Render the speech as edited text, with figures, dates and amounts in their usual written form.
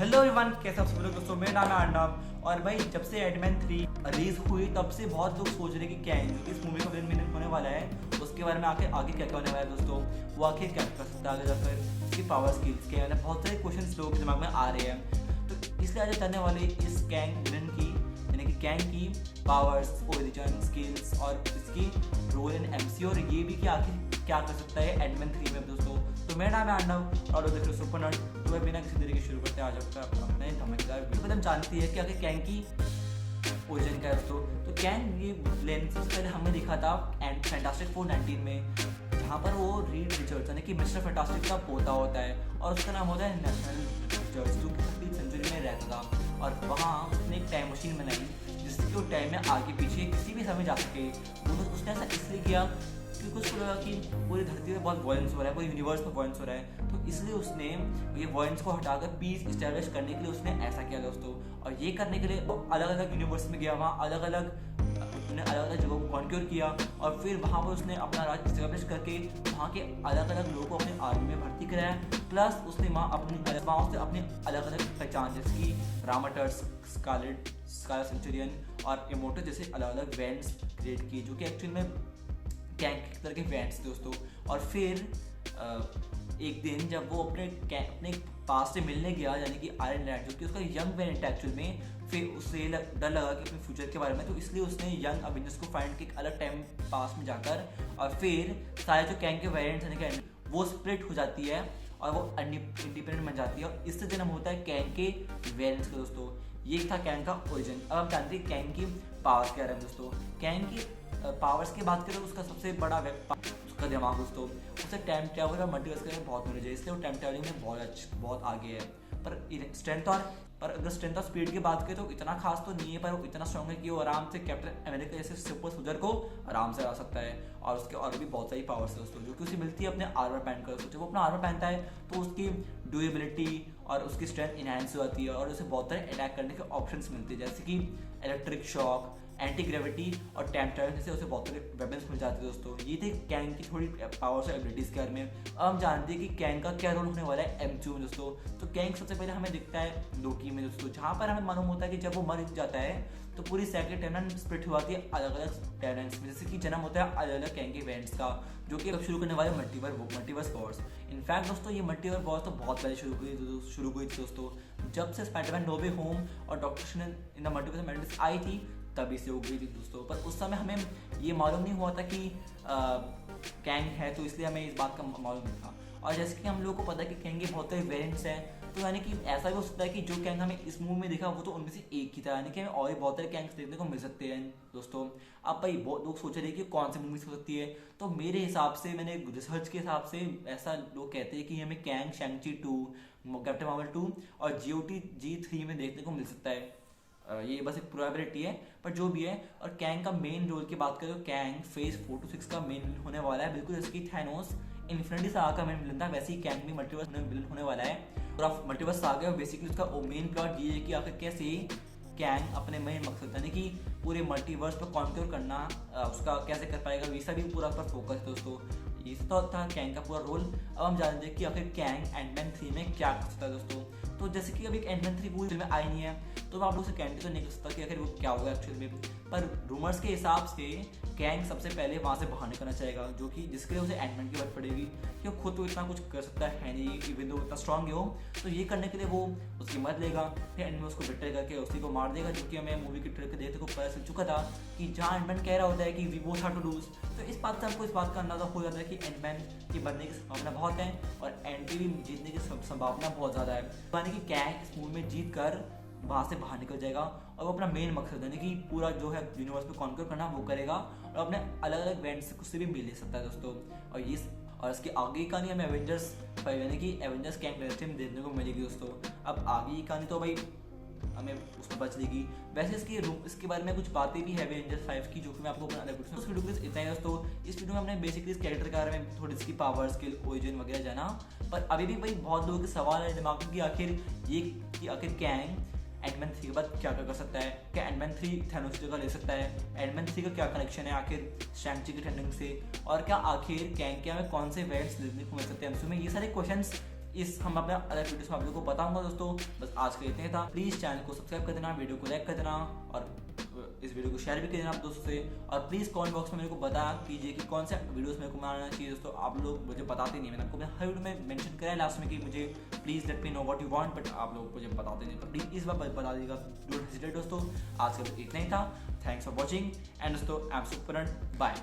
Hello everyone, कैसे आप सब लोग दोस्तों। मेरा नाम है अर्नब और भाई जब से एडमैन 3 रिलीज हुई तब से बहुत लोग सोच रहे हैं कि क्या है जो कि इस मूवी का विलन होने वाला है, उसके बारे में आगे आगे क्या क्या होने वाला है दोस्तों। वो आखिर क्या कर सकता है आगे जाकर, उसकी पावर स्किल्स क्या है, बहुत सारे क्वेश्चन लोगों के दिमाग में आ रहे हैं। तो इसलिए आज जानने वाले इस कैंग विलन की यानी कि कैंग की पावर्स, ओरिजिन, स्किल्स और इसकी रोल इन एमसी और ये भी कि आखिर क्या कर सकता है एडमैन 3 में दोस्तों। तो मेरा नाम है अर्नब और देख रहे हो सुपर नट। तो मैं बिना किसी तरीके शुरू करते आ जाता है अपने धमाकेदार वीडियो। हम जानती है कि आखिर कैंग की ओरिजिन क्या है दोस्तों। तो कैंग ये लेंस सबसे पहले हमने देखा था एंड फैंटास्टिक 419 में, जहाँ पर वो रीड रिचर्ड्स यानी कि मिस्टर फैंटास्टिक का पोता होता है और उसका नाम होता है नेशनल रिचर्ड्स, जो कि 15वीं सेंचुरी में रहता था। और वहाँ उसने एक टाइम मशीन बनाई जिससे वो टाइम में आगे पीछे किसी भी समय जा सके। उसने ऐसा इसलिए किया क्योंकि उसको लगा कि पूरी धरती में बहुत वॉयलेंस हो रहा है, पूरे यूनिवर्स में वॉयलेंस हो रहा है। तो इसलिए उसने ये वॉयलेंस को हटाकर पीस इस्टेब्लिश करने के लिए उसने ऐसा किया दोस्तों। और ये करने के लिए वो अलग अलग यूनिवर्स में गया, वहाँ अलग अलग जगहों को कॉन्क्योर किया और फिर वहाँ पर उसने अपना राज इस्टेब्लिश करके वहाँ के अलग अलग लोगों को अपनी आर्मी में भर्ती कराया। प्लस उसने वहाँ अपनी अलग अलग पहचान जैसे कि रामाटर्स, स्कारलेट सेंचुरियन और इमोटो जैसे अलग अलग वेंट्स क्रिएट किए, जो कि एक्चुअल में कैंग की तरह के वेंट्स दोस्तों। और फिर एक दिन जब वो अपने पास से मिलने गया यानी कि आयरन लैंड, जो कि उसका यंग वेरिएंट एक्चुअल में, फिर उसे डर लगा कि अपने फ्यूचर के बारे में, तो इसलिए उसने यंग अवेंजर्स को फाइंड किया एक अलग टाइम पास में जाकर। और फिर सारे जो कैंग के वेरिएंट्स यानी कि वो स्प्लिट हो जाती है और वो इंडिपेंडेंट बन जाती है और इससे जन्म होता है कैंग के वेरिएंट्स का दोस्तों। ये था कैंग का ओरिजिन। अब हम जानते हैं कैंग की पावर्स क्या है दोस्तों। कैंग की पावर्स की बात करें तो उसका सबसे बड़ा उसका दिमाग दोस्तों। उसे टाइम ट्रैवल और मल्टीवर्स के बहुत नॉलेज है, इसलिए वो टाइम ट्रैवलिंग में बहुत आगे है। पर अगर स्ट्रेंथ और स्पीड की बात करें तो इतना खास तो नहीं है, पर वो इतना स्ट्रॉन्ग है कि वो आराम से कैप्टन अमेरिका जैसे सुपर सोल्जर को आराम से हरा सकता है। और उसके और भी बहुत सारी पावर्स है दोस्तों जो कि उसे मिलती है अपने आर्मर पहन कर। जब वो अपना आर्मर पहनता है तो उसकी ड्यूरेबिलिटी और उसकी स्ट्रेंथ इनहैंस हो जाती है और उसे बहुत सारे अटैक करने के ऑप्शंस मिलते हैं, जैसे कि इलेक्ट्रिक शॉक, एंटी ग्रेविटी और टाइम ट्रैवल जैसे उसे बहुत सारे वेपन्स मिल जाते हैं दोस्तों। ये थे कैंग की थोड़ी पावर्स और एबिलिटीज़ के बारे में। अब हम जानते हैं कि कैंग का क्या रोल होने वाला है एमसीयू में दोस्तों। तो कैंग सबसे पहले हमें दिखता है लोकी में दोस्तों, जहाँ पर हमें मालूम होता है कि जब वो मर जाता है तो पूरी सेक्रेट टाइमलाइन स्प्लिट हो जाती है अलग अलग टाइमलाइंस में, जैसे कि जन्म होता है अलग अलग कैंग के इवेंट्स का, जो कि अब शुरू करने वाले मल्टीवर्स वॉर्स। इनफैक्ट दोस्तों ये मल्टीवर्स वॉर्स तो बहुत पहले शुरू हुई थी दोस्तों, जब से स्पाइडरमैन नो वे होम और doctor strange in the multiverse madness आई थी तभी से हो गई थी दोस्तों। पर उस समय हमें ये मालूम नहीं हुआ था कि कैंग है, तो इसलिए हमें इस बात का मालूम नहीं था। और जैसे कि हम लोगों को पता है कि कैंग के बहुत सारे वेरिएंट्स हैं, तो यानी कि ऐसा भी हो सकता है कि जो कैंग हमें इस मूवी में दिखा वो तो उनमें से एक ही था, यानी कि हमें और भी बहुत सारे कैंग्स देखने को मिल सकते हैं दोस्तों। अब भाई बहुत लोग सोच रहे हैं कि कौन सी मूवीज हो सकती है, तो मेरे हिसाब से मैंने रिसर्च के हिसाब से ऐसा लोग कहते हैं कि हमें कैंग, शैंग-ची 2, कैप्टन मार्वल 2 और GOT G3 में देखने को मिल सकता है। ये बस एक प्रोबेबिलिटी है, पर जो भी है। और कैंग का मेन रोल की बात करें तो कैंग फेज 4 to 6 का मेन विलन होने वाला है, बिल्कुल जैसे कि थैनोस इन्फिनिटी सागा का मेन विलन था, वैसे ही कैंग भी मल्टीवर्स विलन होने वाला है। और मल्टीवर्स सागा और बेसिकली उसका मेन प्लॉट ये है कि आखिर कैसे कैंग अपने मेन मकसद यानी कि पूरे मल्टीवर्स पर कॉन्क्योर करना उसका कैसे कर पाएगा, वैसा भी पूरा पर फोकस है दोस्तों। ये तो था कैंग का पूरा रोल। अब हम जानते हैं कि आखिर कैंग एंटमैन 3 में क्या कर सकता है दोस्तों। तो जैसे कि अभी एंटमैन 3 पूरी फिल्म में आई नहीं है, तो मैं आप लोग से कैंडी तो नहीं कर सकता कि आखिर वो क्या होगा एक्चुअल में। पर रूमर्स के हिसाब से कैंग सबसे पहले वहाँ से बाहर निकलना चाहेगा, जो कि जिसके लिए उसे एंटमैन की जरूरत पड़ेगी, क्योंकि खुद तो इतना कुछ कर सकता है नहीं, इवन दो इतना स्ट्रॉन्ग है वो। तो ये करने के लिए वो उसकी मदद लेगा, फिर एंटमैन उसको बिट्रे करके उसी को मार देगा, जो कि हमें मूवी के ट्रेलर के देखने को पता चल चुका था कि जहाँ एंटमैन कह रहा होता है कि we both have to lose. तो इस बात से हमको इस बात का अंदाजा हो जाता है कि एंटमैन की बनने की संभावना बहुत है और एंटी भी जीतने की संभावना बहुत ज़्यादा है, यानी कि कैंग इस मूवी में जीत कर वहाँ से बाहर निकल जाएगा और वो अपना मेन मकसद यानी कि पूरा जो है यूनिवर्स में कॉन्कर करना वो करेगा और अपने अलग अलग इवेंट्स से कुछ से भी मिल ले सकता है दोस्तों। और इसकी आगे की कहानी हमें एवेंजर्स 5 यानी कि एवेंजर्स कैंग में देखने को मिलेगी दोस्तों। अब आगे की कहानी तो भाई हमें उसमें बच देगी। वैसे इसके बारे में कुछ बातें भी है एवेंजर्स 5 की, जो कि मैं आपको अपना अलग उस वीडियो के इतना ही दोस्तों। इस वीडियो में हमने बेसिकली इस कैरेक्टर के बारे में थोड़ी इसकी पावर, स्किल, ओरिजिन वगैरह जाना। पर अभी भी भाई बहुत लोगों के सवाल है दिमाग में कि आखिर कैंग एंटमैन 3 के बाद क्या कर सकता है, क्या एंटमैन 3 थैनोस की जगह ले सकता है, एंटमैन 3 का क्या कनेक्शन है आखिर शैंग-ची की ट्रेंडिंग से, और क्या आखिर कैंग के हमें कौन से वेरिएंट्स देखने को मिल सकते हैं एमसीयू में। ये सारे क्वेश्चंस इस हम अपने अदर वीडियोस में आप लोगों को बताऊंगा दोस्तों। बस आज के लिए इतना ही था। प्लीज़ चैनल को सब्सक्राइब कर देना, वीडियो को लाइक कर देना और इस वीडियो को शेयर भी कर देना आप दोस्तों से। और प्लीज़ कमेंट बॉक्स में मेरे को बताया कीजिए कि कौन से वीडियोस मेरे को बनाना चाहिए दोस्तों। आप लोग मुझे बताते नहीं, मैंने आपको हर वीडियो में मेंशन करा है लास्ट में कि मुझे please let me know what you want, but आप लोग मुझे बताते नहीं, तो प्लीज़ इस बार बता दीजिएगा, डोंट हेजिटेट दोस्तों। आज के लिए इतना ही था। थैंक्स फॉर वॉचिंग एंड दोस्तों आई एम सुपरन, बाय।